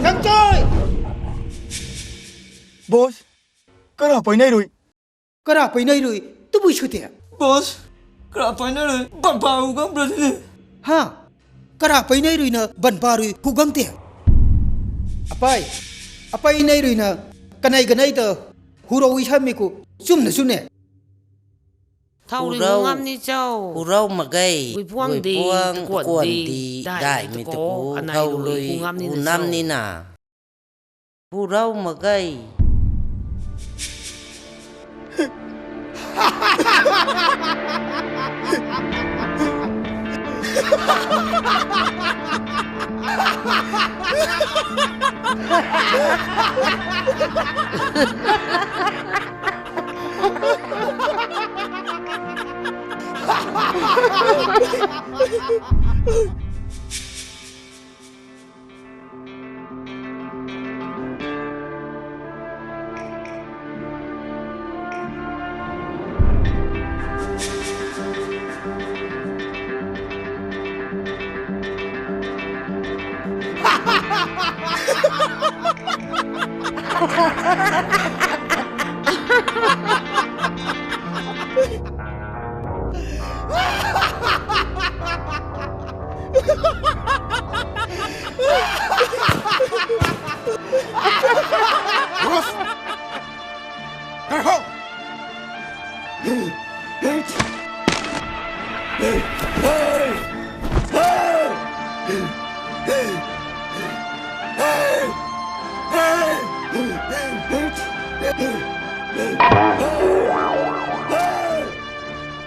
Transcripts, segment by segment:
Thằng chơi Boss Cái nào phải nay rồi Cái nào phải nay rồi tôi bùi chú tiền Boss Cái nào phải nay rồi Bạn bảo gắng rồi thế Ha Cái nào phải nay rồi nè Bạn bảo rồi hù gắng tiền Apai nay rồi nè Cái này tờ hù rau ý hâm mê cô Xung nè Thâu đi hùng âm đi châu hù rau mà gây Quỳ buông đi Quẩn đi Đại mình tự cố thâu lùi hùng âm đi nà hù rau mà gây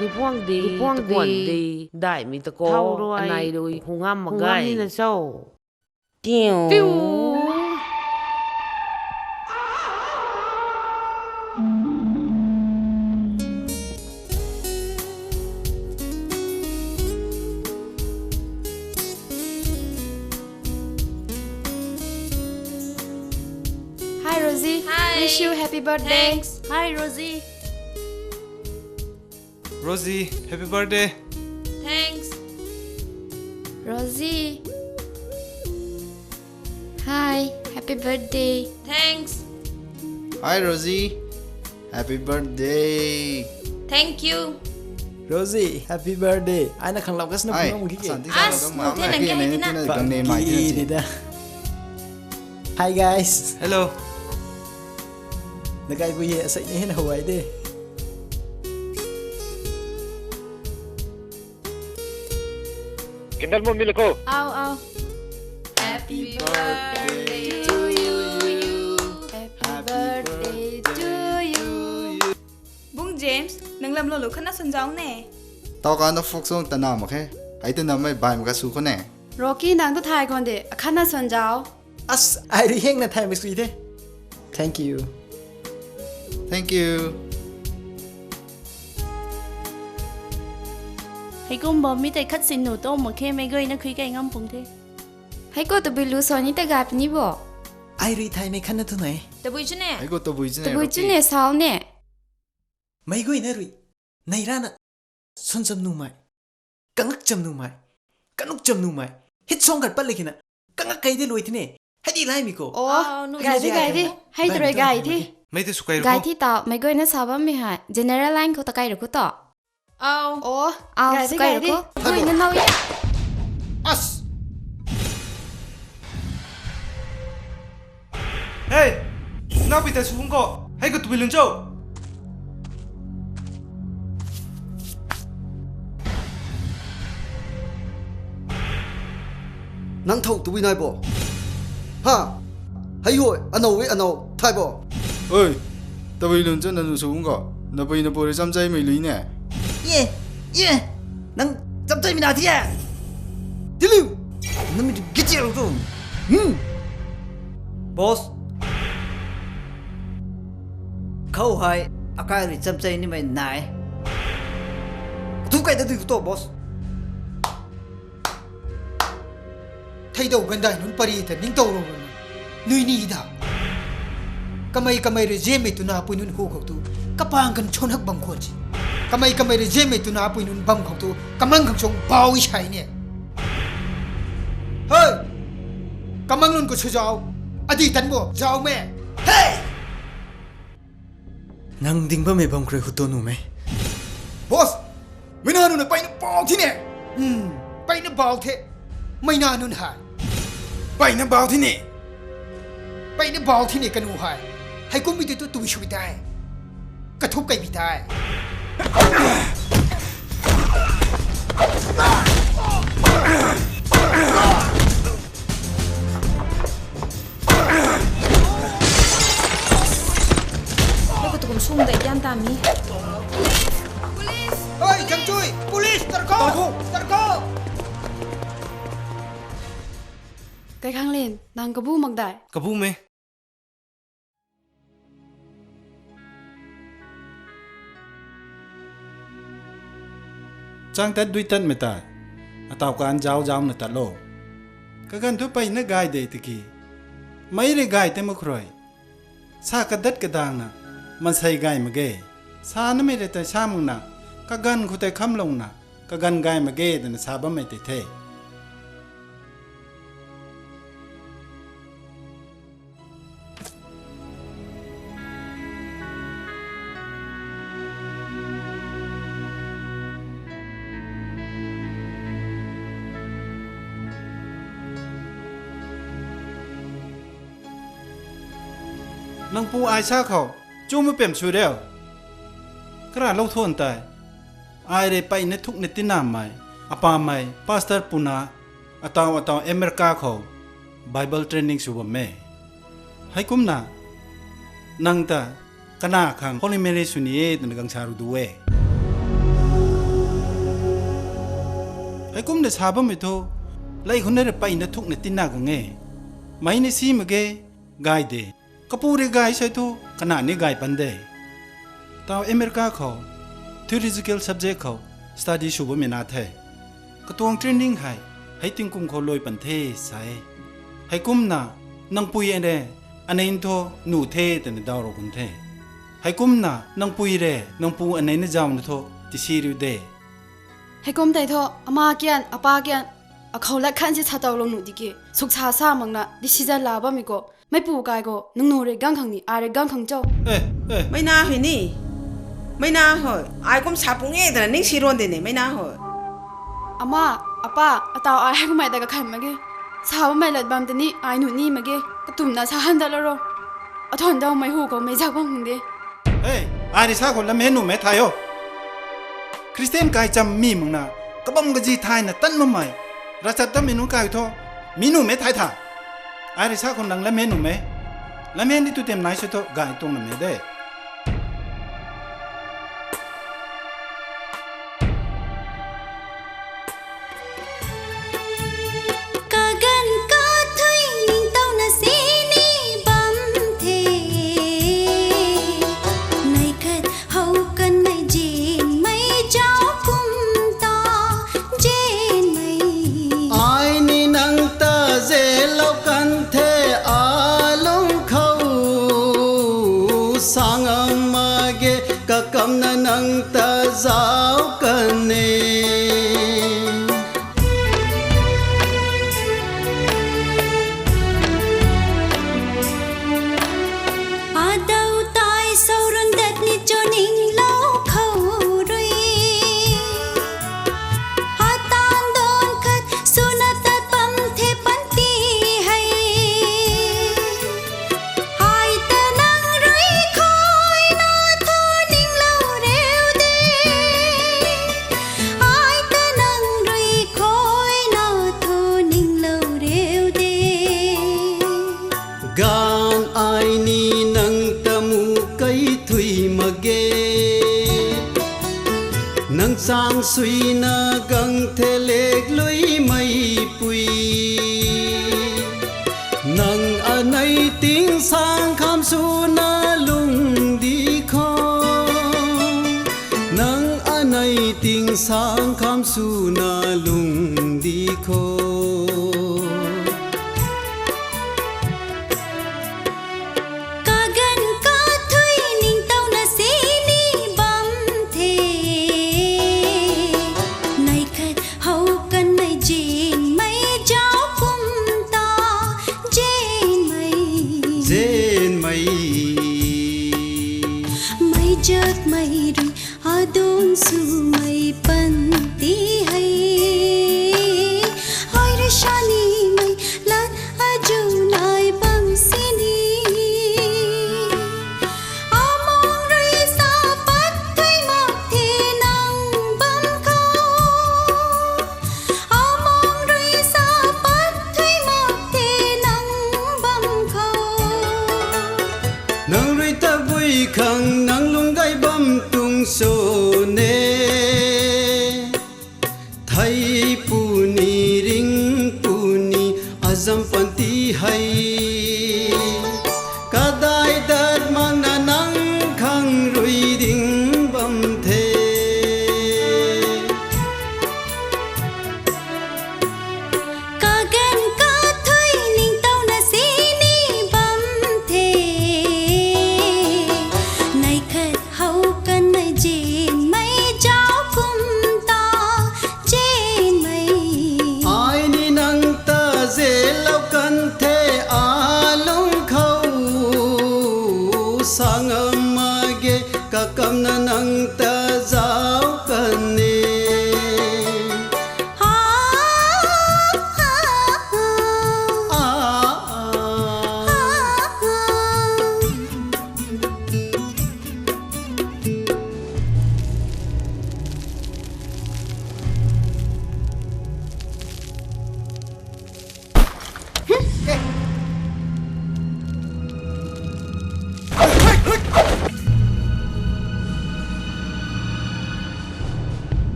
Quỳ buông đi Đại mình tự cố thâu rồi này rồi hùng âm mà gây hùng âm đi là châu Tiêu Hi Rosie. Hi. Wish you happy birthday. Thanks. Hi Rosie. Rosie, happy birthday. Thanks. Rosie. Hi, happy birthday. Thanks. Hi Rosie, happy birthday. Thank you. Rosie happy birthday Ai nó khăn lọc cái Ai, nó một cái santi As, sa no, thế là cái này thế nào? Càng nền mày thế gì? Hi guys Hello. Nãy cái vui vẻ sẽ như thế nào vậy đi Kendal mo milako. Ao. Happy birthday to you. Happy birthday to you. Bung James, nang lam lolo ka na sunjaw nè. Tao cả nó phục xuống tận nào mà thế? Ai tên nào mày bài một cái số con nè? Rocky nang to thai kon de akhana sonjao. As ai đi hẹn là thay mấy thế Thank you Thank you. Hay công bò mi tay khát xin nụ tô mà khe mày gây nó khí cái ngâm phùng thế. Hai ko to bilu soni ta gap ni bo. Ai đi thay mấy khăn nó thôi này Tao bùi chứ nè. Ai có tao vui chứ To nè? bui chu ne sao ne. Mấy người nè rồi này ra nè xuân châm nụ mày căng ngắc châm nụ mày căng ngắc châm nụ mày hít xong cả bắt lên kìa căng ngắc cái đi lùi thế này hãy đi lại mi cô Gai đi. Hai to gai thi. Mấy thứ sukay Gai ro. thi tao mai goi na saba mi ha. General line ko ta kai ro ko to. Ao. Ao kai ro ko. Goi na nau ya. As Hey, nào bị tay xuống cọ. Hay có tụi mình lên châu. Nang thâu tụi này bo Ha Hay hội anh âu thay bo Ơi, tao bây lần chân là số con cọ. Nó bây nó bồi xăm dây mày lý nè. Yeah Nang chăm tay mi na thia Đi lưu Nó mi get you rồi Boss Khâu hai akai ri cham chai ni mai nai Tu kai da du to boss Thay đầu gần đây nun pari ta ning to ro Nui ni da Kamay re jeme tu na punun hu khok tu Kapang kan chon hak bang khoji Kamay re jeme tu na punun bang khok tu Kamang khok chong bawi chai ne Hey กำมังลุนก็ช่วยเจ้าอดีตันบ่เจ้าแม่เฮ้นังดิ่งบ่ไม่บังเคยหุตัวหนูไหมบอสไม่น่าหนุนไปนะปองที่เนี่ยไปนะเบาเทไม่น่าหนุนหายไปนะเบาที่นี่ไปนะเบาที่นี่กันหูหายให้กุ้งมีตัวตุยช่วยได้กระทบไก่พี่ได้แล้วก็ตุ่มซุ่มแต่ย่านตามนี้เฮ้ยจังจุ้ย police ตะโกตะโกไกข้างเล่นนางกระบู้มักได้ กระพู้ไหมจังแต่ดุยตันไม่ตายอาตาวการเจ้าจามนตัดโลก็กันทุบไปนักไกด์เดตกี้ไม่ได้ไกด์เต็มครอยสากระดัดกระดังนะมันใส่ไกด์มาเกสานไม่ได้แต่ชามึงนะก็กันคุแต่คำลงนะก็กันไกด์มาเกแต่สาบไม่ติดเทนังปูไอชาเขาจูไม่เปี่ยมช่วยเดียวกระลงทุนแต่ไอเรไปในทุกนิตินามใหม่อปาไม่พาสเตอร์ปุนาอตาวอเอเมริกาเขาไบเบิลเทรนนิ่งสูบเมย์ให้คุ้มนะนังตาคณะขังฮอลิเมริสุนีเอตนกังชารุดูเอให้คุ้มเดชาบไม่โตไล่คนนั้นไปในทุกนิตินากังเงไม่ในซีมเกไกด์เดก็พูดง่ายใช่ตัวขณะนี้ง่ายปันเดตาวอเมริกาเขา theoretical subject เขา study ชูบไม่นาเทก็ตัวเทรนนิ่งให้ติงกุมเขาลอยปันเทใส่ให้กุมน่ะนังปุยเอเดอันนี้ตัวหนูเทแต่ในดาวรกุนเทให้กุมน่ะนังปุยเรนังปูอันนี้ในจาวน์ตัวที่ซีริวเดให้กลมแต่ทออามาเกียนอาปาเกียนอาเขาและขันสิชาตาวลงหนูดิกีสุขชาซามังนะดิชิจาลาบะมิโกไม่ปูกายก็นึงโนเรกังขังนี่อาเรกังขังเจ้าไม่น่าเหรอนี่ไม่น่าเหรอไอ้กุมชาปุงเอแต่นิ่งชีรวนเดนี่ไม่น่าเหรออามาอาป้าอาตาวอาให้กูไม่แต่ก็ขันมาเกสาวไม่หลัดบามแต่นี่ไอ้หนูนี่มาเกกระตุ่มน่าชาหันดาลโรอาทอนเดาไม่หูก็ไม่จักบ้างมึงเดเฮ้ยไอ้ดิชาคนละเมนูเมทายโอคริสเตียนกายจำมีมึงนะก็บังกะจีไทยนะตั้นมาใหม่ราชดำเมนูกายทอเมนูเมทายท่าไอ้ดิชาคนหลังละเมนูเมละเมนี่ตัวเต็มไหนสุดโตกายตรงนั้นเมเด้สุยนากังเทเล็กลุยไม่ปุยนังอันไหนติงสางคำสูนาลุงดีคอนังอันไหนติงสางคำสูนาลุงดีคอใน जग मैरी आदों सुमई पंती है और शानी मई लान अजुनाई बंसिनी among rui sa pat thai mak the nang bam kho among rui sa pat thai mak the nang bam kho nang rui ta vui khang nang lung gai bam tung so ne thai puni ring puni azam panti hai kadai dar mang na nang khang rui ding bam the kagen ka thoi ning tau na si ni bam the nai khat hau kan nai jin mai jao kum ta jin mai ai ni nang ta ze lau kan the a lung khau sang amage ka kam na nang ta zao kan ne ha ha a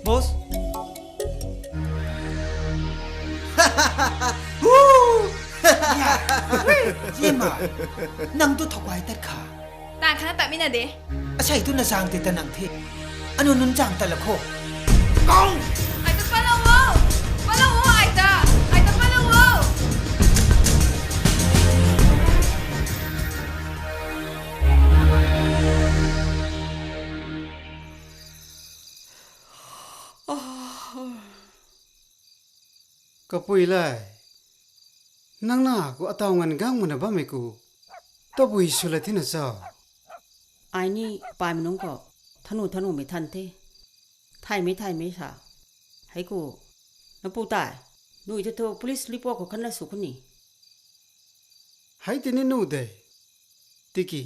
boss Yema nang tu thawai tat kha ต่างคณะแต่ไม่น่ะเด้ achai tu na sang te tanang the anu nun jang ta la kho ไอ้ตะปะละวะปะละวะไอ้ตะปะละวะ kapui lai nang na ko ataw ngan gang mana ba me ku to bui sula thina sa ไอ้นี่ปลายมันน้องก็ธนูไม่ทันเท่ไทยไม่สาให้กูน้ำปูตายหนูจะโทร police report ของคันละสุคนนี้ hai tini nu de tiki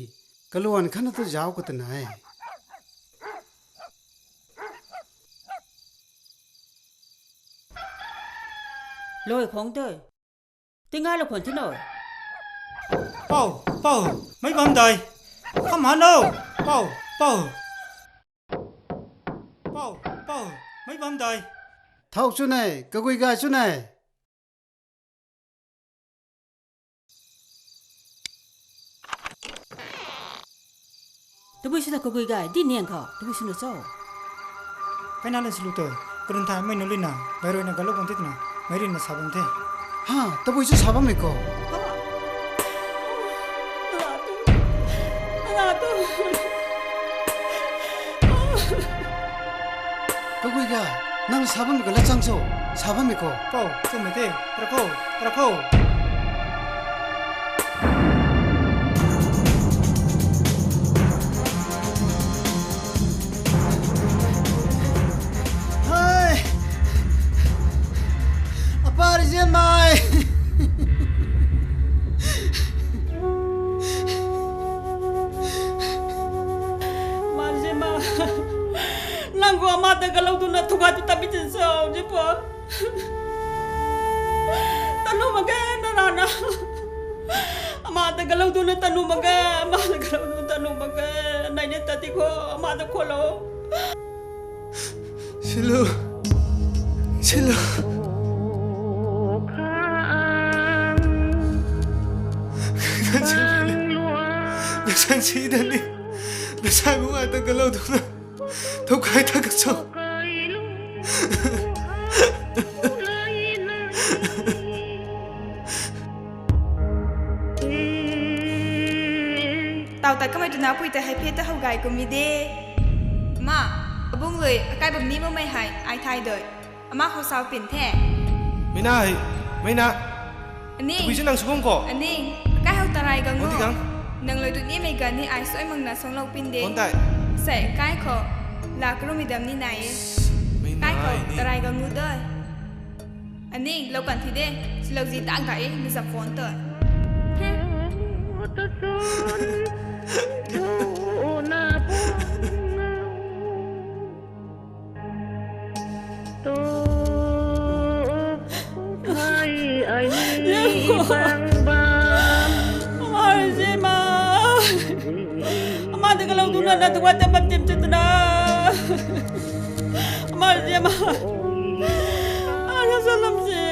kalwan khana to jaw ko tanai ลอยของเต้ติงง่ายเราคนที่หน่อย bao mấy bấm đầy không hẳn đâu bao mấy bấm đầy thau chu này ka gui ga chu này ตะบุยสุดก็กุยกายดีเนียงเขาตะบุยสุดเจ้า cái nào là sự tôi còn thay mấy nó lên nào bây giờ nó galo con thế nào mấy đứa nó sao bằng thế ha to bui chu sabam me ko ka gui ga nang sabam me ko la chang so sabam me ko bao sao mấy thế tra khâu hai apar je mai Marjema Nanggo amata kalau tu na tuga tu tapi jensau je po Tanu maga na amata kalau tu na tanu maga amata kalau tu tanu maga nai ne tati ko amata kholo Silo Nasan si Dali Nasabi mo nga itang galaw doon na Ito kahit agad Tao tại các mày tụi nào bùi tại hay phê ta hậu gái của mi đê Mà Bông người cái bầm ní mơ mày hay ai thay đời Mà không sao biển thẻ May na Aning. Tui nang subong ko. Aning. Cái hậu tarai gang Onti ngo. gang. Nang loi tu ni mai gan ni ai soi mang na song lau pin de. Ontai. Sai cái kho. La kro mi dam ni nai. Mai Cái kho nai ni. tarai gang ngu doi. Aning lau kan thi de. Si lau ji ta kai mi zap phone to. Amada kalau tu nak tu kata macam tu na. Amada dia mah. Ana salam si.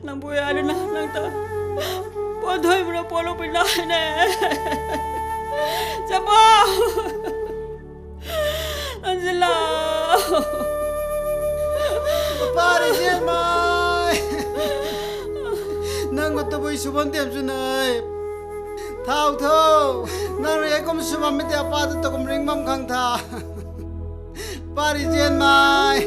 Nang boy ada nang tu. Podoi bro polo pindah ne. Siapa? Angela. Pare Mai nang ko tabui subon tem sunai thau thau nang re kom subam me te apa to kom ring mam khang tha Pare Mai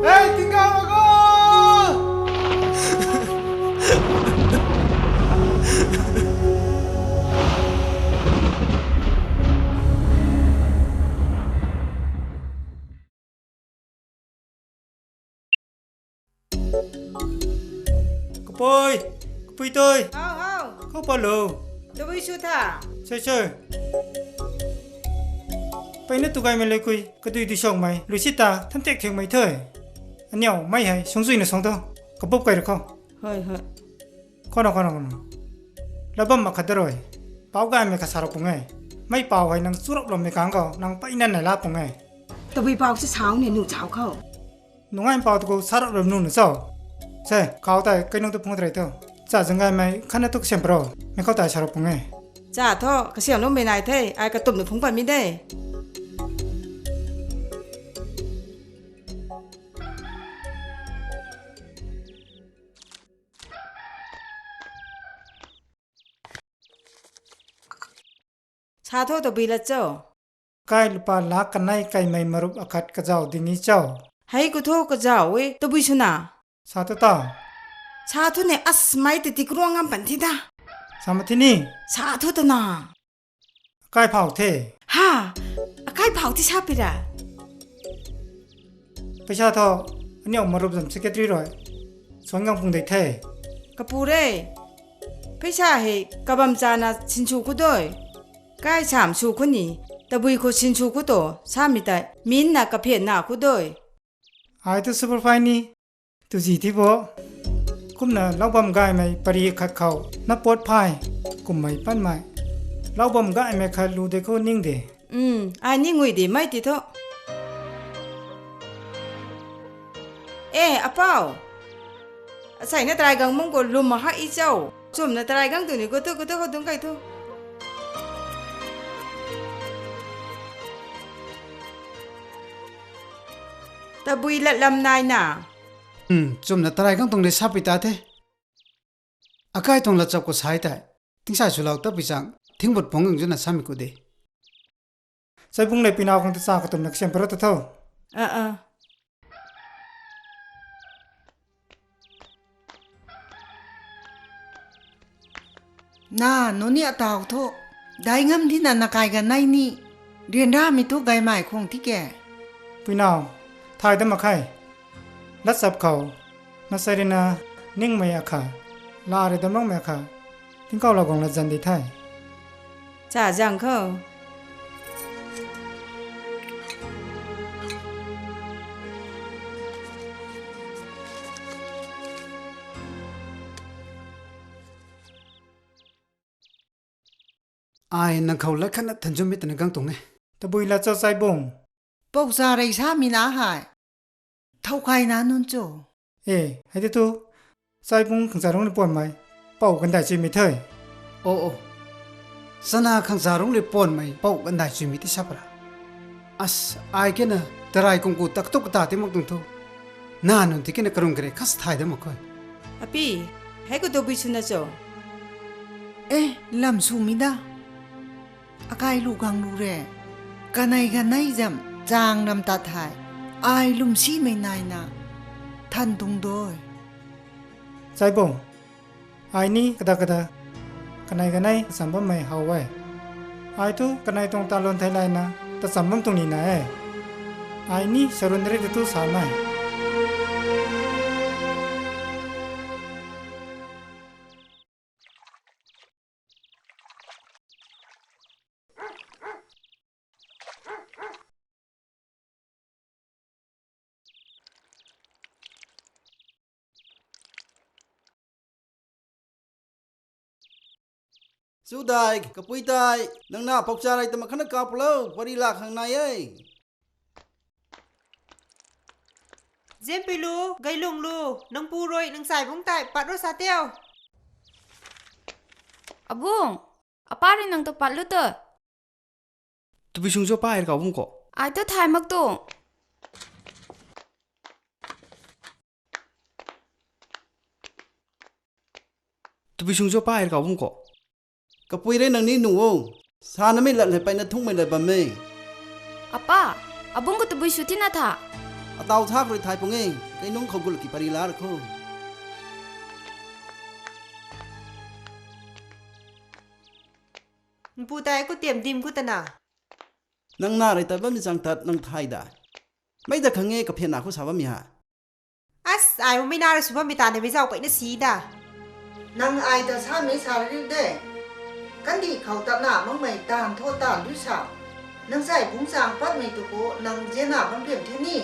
Hey tinggal aku Pui tôi. Hao. Không bao lâu. Tu bui su tha. Chơi. Bây giờ tụi gái mình lấy cùi, cái tụi xong mày, Lucia thân thiết thiệt mày thôi. Anh nhau mày hay sống duy nữa sống thôi, có bốc cái được không? Hơi. Con nào. Là bấm mà khát rồi, bao gái mày khát sao cũng nghe, mày bao hay năng sura lòng mày càng cao, năng bay nên này là cũng nghe. Tu bui bao sẽ cháo nè, nụ cháo khâu. Nung anh bao tụi sara lòng nung nữa sao? Thế, cao tay cái nung tụi phong trời thôi. Chả dừng gái mày khát nước xem pro, mày cao tay sao cũng nghe. Chả thôi, cái xem nó mày này thế, ai cả tụm được phúng phần mi đây. Chả thôi tụi bì là châu. Cái lupa lá cái này cái mày marup akat cái giàu đi ní châu. Hay cô thôi cái giàu ấy, tụi bì na. Sao tụi tao? Chả thôi này asmai thì tikruang ngam bản thi ta. Sao mà thế nhỉ? Chả thôi tụi na. Cái phao thế. Ha, cái phao thì sao bị ra? Bây giờ thôi, anh nhau marup làm secretary rồi. Xuống ngang vùng đấy thế. Cái bù đấy. Bây giờ hay cái bầm cha na xin chú cô đôi. Cái chạm chú cô nhỉ, tụi bì cô xin chú cô đôi. Sao mi tại, min na cái phiền na cô đôi. Ai tu super fine ni. Tu gì thì bộ. Cũng là lão bầm gai mày pari khát khẩu, nó bột phai. Cũng mày pan mày. Lão bầm gai mày khát lù để cô ninh để. Ai ní người đi mấy tí thôi. Ê, à bao. Sai na trai gang mong ko lum ma ha i chau. Chum na trai gang tu ni ko tu ho dung kai tu. Ta bui lat lam nai na. Chum na tarai kang tong le sapita the akai tong la chap ko sai tai ting sai chulau ta pisang thing bot pong juna sami ko de Sai bung này pinao không tự sao cái tụm nạc xem pro tao thâu. Na noni atau tho dai ngam thi na nakai ga nai ni rian ra mi tu gai mai khong thi ke Pinao, thay đâm mặc hay. Lát sập khẩu, nó sai đến na ninh mày akha, la rồi đâm long mày akha. Tiếng câu là còn là dần để thay. Chả rằng không. ai nang khau la khana thanjum mit na gang tong ne Ta bùi là cho sai bông. pok sa rei sa mi na hai thau khai na nun cho Ê, hay thế tu. Sai bông khẳng giả rong đi buồn mày. Bảo gần đại chi mày thời. o sana khang zarong le pon mai pau kan dai chimi ti sapra as ai ke na tarai kong ku tak tok ta te mok tung tho na nun ti ke na karung gre khas thai da mo ko Api, hay ko to bi suna cho. e lam su mi da อากายลูกังลูเรกันไหนจำจางนำตัดหายอายลุมชีไม่นายนะท่านตรงโดยใจบ่งไอ้นี่กระดากระดากันไหนสัมบัมไม่เฮาไว้ไอ้ทุกันไหนตรงตาลนไทยไลน์นะแต่สัมบัมตรงนี้นะไอ้นี่สรุนเรตุสามัยสู้ได้กับปุ้ยตายนังหน้าพกจาอะไรแต่มาขณะกาเปล่าพอดีหลักข้างในเจมไปลูไกลงลูนังปูรวยนังสายบุ้งตายปัดรถซาเตียวอาบุงอาป้าเรนังตัวปัดลุตเตอร์ตุบิชุงโจป้าเอร์กาบุงก็ไอตัวถ่ายมักตุงตุบิชุงโจป้าเอร์กาบุงก็กับปุ้ยได้นังนี้หนูสานไม่หลัดเลยไปนัดทุ่งไม่เลยบะเมย์อาป้าอาบุงก็ตุบิชุที่นาท่าอาเตาทักเลยถ่ายปงเองไอ้น้องเขากุลกิปารีลาร์เขาปูตายก็เตรียมดิมกุตนานังหน้าเลยแต่ว่ามีจังตัดนังไทยได้ไม่ได้ขังเงกับเพียรหนาเขาสาวมีฮะอัสไอไม่น่าเลยสุภาพมีตาในไม่เจ้าไปนั่นสีด่านางอายแต่ถ้าไม่สารเรื่องเด้กันดีเขาตะหน้ามังไม่ตามโทษตามด้วยสาวนางใส่ผงสางปัดไม่ตุโกนางเจน่ามันเปลี่ยนที่นี่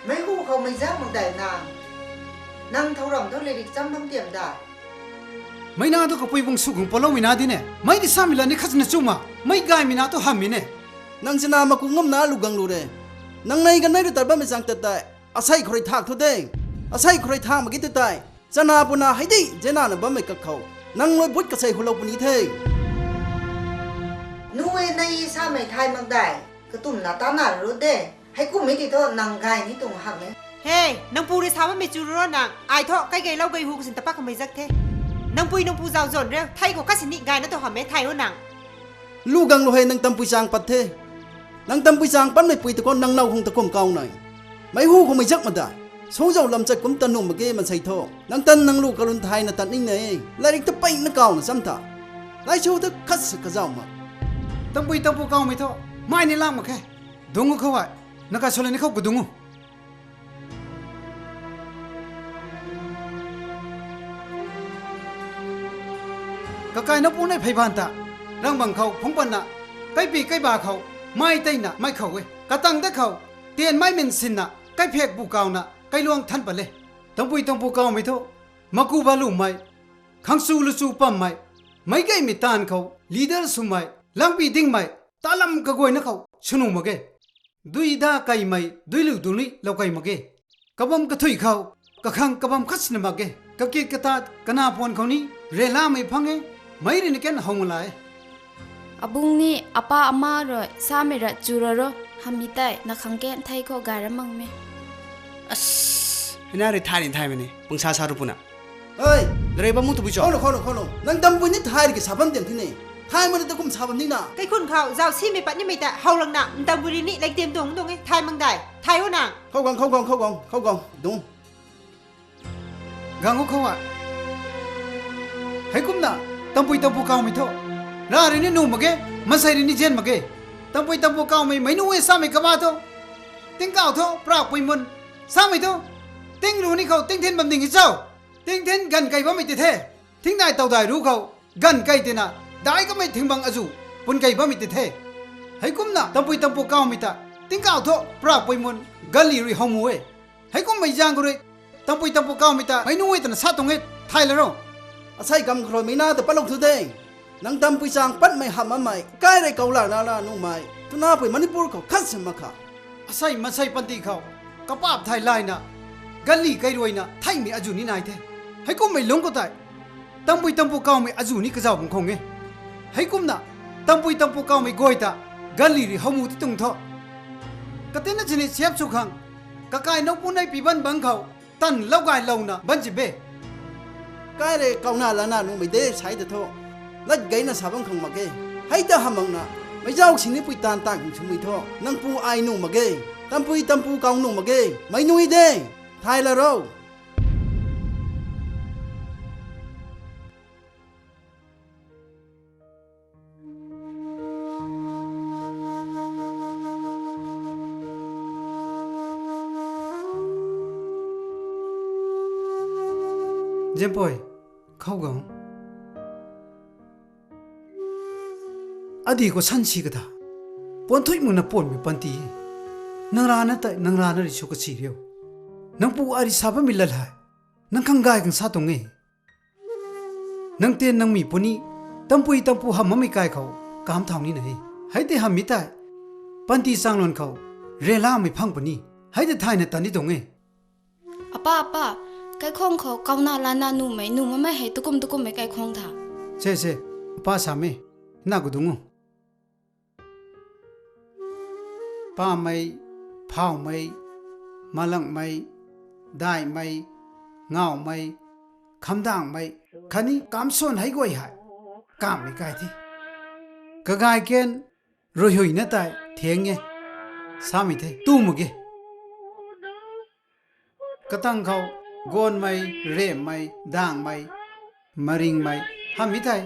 ไม่คู่เขาไม่จ้างมังได้นางเท่ารำเท่าเลยดิจำมันเปลี่ยนได้ไม่น่าตัวกับปุยวงสุขุมปลงไม่น่าดิเนี่ยไม่ได้สามีละนี่ขัดนะจุ่มไม่กายไม่น่าตัวหามิเนี่ยนางชนะมาคุงงมน้าลูกังลูเร่นางในกันไม่รู้แต่บ้าไม่จังแต่แต่อาศัยใครทักทุเด้อาศัยใครทางมากินแต่ชนะปุนาให้ดีเจน่าน่ะบ้าไม่กับเขานางลอยบุตรกระใส่หัวเราปุนีเท่นูเอในสามีไทยมังได้ก็ตุ่มหน้าตาหน้ารู้เด้ให้กูไม่ติดโทษนางกายนี่ตรงหักเนี่ยเฮ้นังปูได้สาวว่าไม่จูรนางไอท่อใกล้ๆเล่าไกลหูกสินตะปักก็ไม่จักเทนังปุยนังปูเจ้าจนเร็วไทยก็กัสินิกายนั่นตัวหาไม่ไทยว่านังลูกังลูเฮนังตำปุยจางปัดเทนังตำปุยจางปัดไม่ปุยตะกอนนังเน่าคงตะกอมเก่าหน่อยไม่หูคงไม่จักมาได้โซ่เจ้าลำจัดกุมตันนุ่มเมื่อกี้มันใส่ท่อนังตันนังลูกกระลุนไทยน่ะตัดนิ่งเลยไล่อีกตะไปนักเก่าน่ะซ้ำตาไล่โชว์ตะคัดกระเจ้ามาตั้งปุยตั้งปูเก่าไม่ท่อไม่ในล่างมาแค่ดุงเขาไว้นักการชนนี่เขาก็ดุงก็กายนับปูในไผ่บานตาร่างบังเขาพงปันน่ะใกล้ปีใกล้บาเขาไม่เต้นน่ะไม่เขาเว้ยกระตังได้เขาเตียนไม่เหม็นสินน่ะใกล้เพียกปูเก่าน่ะใกล้ลวงทันไปเลยตั้งปุยตั้งปูเก่าไม่ท่อมากูบาลูไม่ขังสู้ลุสู้ปั๊มไม่ใกล้ไม่ตานเขาลีดเดอร์สุไม่ลังปีดิ้งไม่ตาลำกะกวยนะเขาชนุมาเกดุยดาไก่ไม่ดุยลูดุนี่เราไก่มาเกกบมกระถุยเขากะขังกบมคัสนมาเกกะกิดกะตาดกะนาพวนเขานี่เรล่าไม่พังเอไม่รินกันหงลายอาบุงนี่อาป้าอาม่ารอยสามีระจูระรหามิไตนักขังแกนไทยก็การะมังเมอัสน่าเรทายนี่ทายมันนี่ปุ่งซาซารุปุนะเฮ้ยเดรบมุตุบิจอเขาหนูนังตำปุยนี่ทายกี่สาบันเต็มที่นี่ทายมันตะกุมสาบันนี่นะไกคุณเขาเจ้าซีไม่ปัดนี่ไม่แต่เฮาลังน่ะตำบุรีนี่เล็กเตรียมตรงไงไทยมังได้ไทยว่านังเข้ากองดุงกังเขาว่าให้กุมน่ะตั้งปุยตั้งปูเก่าไม่ท่อลาเรนี่นูมาเกมาใส่เรนี่เจนมาเกตั้งปุยตั้งปูเก่าไม่นูเอสามีกบ้าท่อติ้งเก่าท่อปรากปุยมุนสามีท่อติ้งรู้นี่เขาติ้งเทนบัมดิ่งเจ้าติ้งเทนกันไก่บ่ไม่ติดเททิ้งได้เต่าได้รู้เขากันไก่เตน่ะได้ก็ไม่ถึงบังอจูปุ่นไก่บ่มีติดเทให้กุมน่ะตั้งปุยตั้งปูเก่าไม่ตาติ้งเก่าท่อปรากปุยมุนกันลีรีหงมวยให้กุมไม่จางกูเลยตั้งปุยตั้งปูเก่าไม่ตาไม่นูเอตันซาตรงเอไทยละร้องอาศัยกำครไม่น่าแต่ปลงทุเด้นังตำปุยจางปัดไม่หำมาใหม่ใกล้ไรเกาหลานานุ่มใหม่ทุน่าปุยมันนี่ปูเขาคัดสมาค่ะอาศัยมาใส่ปันตีเขากระป๋าไทยไลน์น่ะกันลีไก่รวยน่ะไทยมีอาจุนี่นายเทให้กุมไม่หลงก็ตายตั้งปุยตั้งปูเก่าไม่อาจุนี่ก็เจ้าผมคงเงให้กุมน่ะตั้งปุยตั้งปูเก่าไม่ก้อยตากันลีรีหมูที่ตรงท่อกระเตนน่ะชนิดเสียบสุขังกะกายนกปูในปีบันบังเขาตันเล่ากายเล่าน่ะบันจิเบ้ใกล้เลยเกาหน้าละหน้านุ่มไม่ได้ใช้แต่ท่อลัดไก่น่ะสาบังคงมาเกให้ตาหำมังน่ะ ไม่เจ้าสิงนี้ปุยตานตากอยู่ชมุยท่อนังปูไอหนุ่มมาเกตำปุยตำปูเกาหนุ่มมาเกไม่นุยเด้ไทยละเราเจมปอยเข้ากงอดีก็สันชีกตาปนทุยมึงน่ะปนมีปันตีนังรานะแต่นังรานะริชกชีเรียวนังปูอาริซาบะมิลลายนังขังกายกังซาตงเงนังเตียนนังมีปนีตำปุยตำปูหำมะไม่กายเขากามทางนี้ไหนให้แต่หำมิตายปันตีสังลอนเขาเรล่าไม่พังปนีให้แต่ทายในตันนี้ตงเงอาป้าไก่คงเขาเกาหน้าลานาหนูไม่ให้ตุกุมไม่ไก่คงท่าเซ่ป้าสามีน่ากูดุงป้าไม่เผาไม่มาลังไม่ได้ไม่เงาไม่คำด่างไม่คันนี้กามส่วนให้ก้อยหายกามไม่ไกลที่กะกายเกนรวยหอยนั่นตายเทียงไงสามีเทตู้มุกเกกระตั้งเขาโกนไม่เร่ไม่ด่างไม่มาริงไม่หามิไทย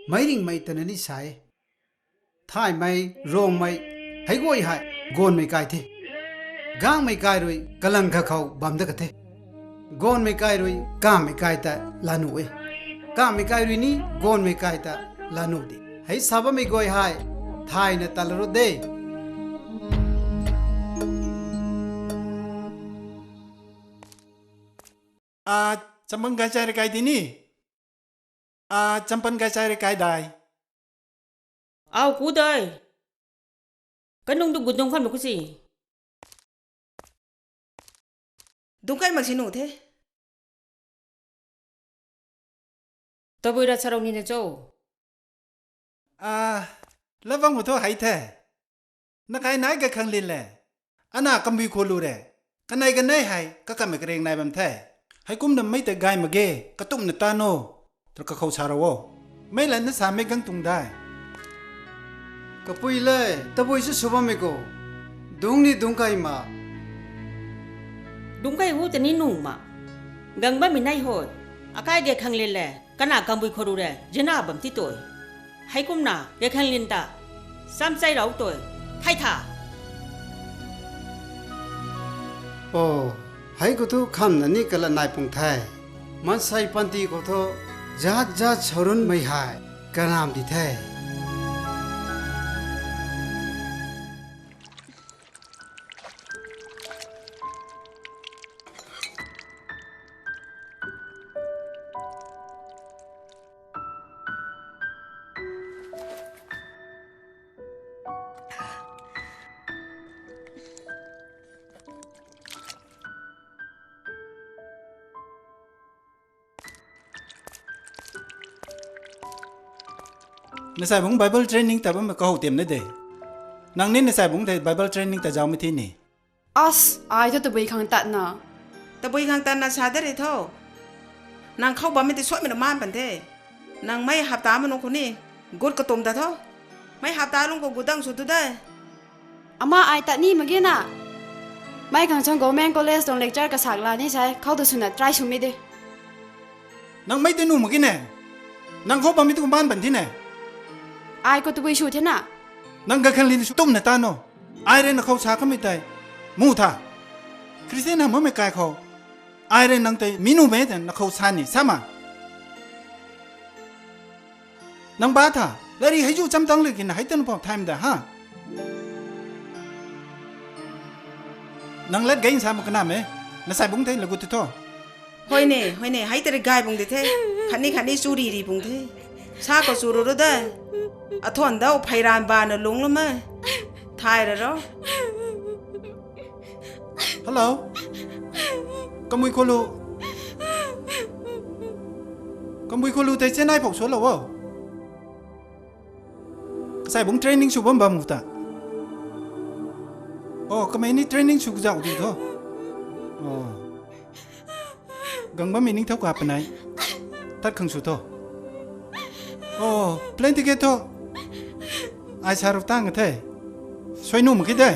ไม่ริงไม่แต่นั่นนี่ใช่ท้ายไม่โรงไม่ให้ก้อยหายโกนไม่ไกลเทก้างไม่ไกลรวยกำลังเขาบัมเด็กเทโกนไม่ไกลรวยก้างไม่ไกลแต่ลานุเอก้างไม่ไกลรวยนี่โกนไม่ไกลแต่ลานุดีให้สาบไม่ก้อยหายท้ายเนี่ยตลอดเดจำปันกายใจระกายที่นี่จำปันกายใจระกายได้เอากูได้กันนุ่งดุกุดนุ่งขันแบบกูสิดุงไก่มักสิหนูเทตัวบุยรัชรองนี่นะโจแล้ววังหัวโตหายแท้นักไอ้นายก็ขังลินแหละอันน่ะกำบิโคลูเร่กันไหนกันไหนหายก็กำไม่เกรงนายแบบแท้ให้กุ้มน้ำไม่แต่กายมาเกะก็ตุ้มน้ำตาโนตระก็เขาชาระวไม่แล้วนั่นสามไม่กังตุงได้ก็ปุยเลยตะปุยจะสุบไม่กูดุงนี่ดุงไก่มาดุงไก่หูแต่นี่หนุ่มมากังบ้ามีนายโหดอากาศเด็กขังลินแหละกันน่ะกังบุยโครูเร่เจน่าบัมที่ตัวให้กุ้มน่ะเด็กขังลินตาซ้ำใจเราตัวไทยท่าโอ้ให้กูทุกคำนั้นนี่ก็ละนายปงไทยมันใส่ปันตีกูทุกจัดชรุนไม่หายกระนำดีแท้ ในสายบุ้ง Bible Training แต่ว่ามันก็หัวเต็มได้เด้นางนี่ในสายบุ้งแต่ Bible Training แต่จะเอาไม่ที่นี่ไอ้ตัวบุยขังตัดนะตะบุยขังตันนาชาได้เลยเท่านางเข้าบ้านไม่ได้ช่วยมันมาปันเทนางไม่หับตามันลงคนนี้กดกระตุ่มตาเท่าไม่หับตาลงก็กูตั้งสุดตัวได้อามาไอ้ตัดนี่เมื่อกี้น่ะไม่ขังช่างโกแมงโกเลสตรงเล็กจ้ากระสักลานี่ใช่เข้าตัวสุนัขใจชุ่มไม่ได้นางไม่ได้นุ่มเมื่อกี้เนี่ยนางเข้าบ้านไม่ต้องบ้านปันที่เนี่ยไอ้ก็ตัวบุยชูเท่าน่ะนังก็คันลินตุ้มเนตาโนไอเรนเขาชาเขาไม่ได้มูท่าคริสเตียนมันไม่กายเขาไอเรนนังแต่มินูเมตันนักเขาชานี่สามานังบ้าท่าแล้วรีให้จู่จำตั้งเลยกินให้ตันพอไทม์ได้ฮะนังเล็ดไงสามุกันน้ำเอ๋นักใส่บุ้งเทแล้วกูติดต่อห้อยเนี่ยให้แต่กายบุ้งเทขันนี้สูรีบุ้งเทชาก็สูรุรุได้อะทอนเดาไพรานบานลงแล้วมั้ยทายแล้วเหรอฮัลโหลกำมุยโคลูแต่เจ้านายพกชวนเราวะใส่บุ้งเทรนนิ่งชูบัมบัมมุตตาโอ้ก็ไม่นี่เทรนนิ่งชูกจากดีท้อโอ้กังบัมมินิ่งเท่ากับเป็นไงตัดขังชูท้อโอ้เพลนติเกตท้อ ไอชารุตั้งกันเท่ช่วยนุ่มกันได้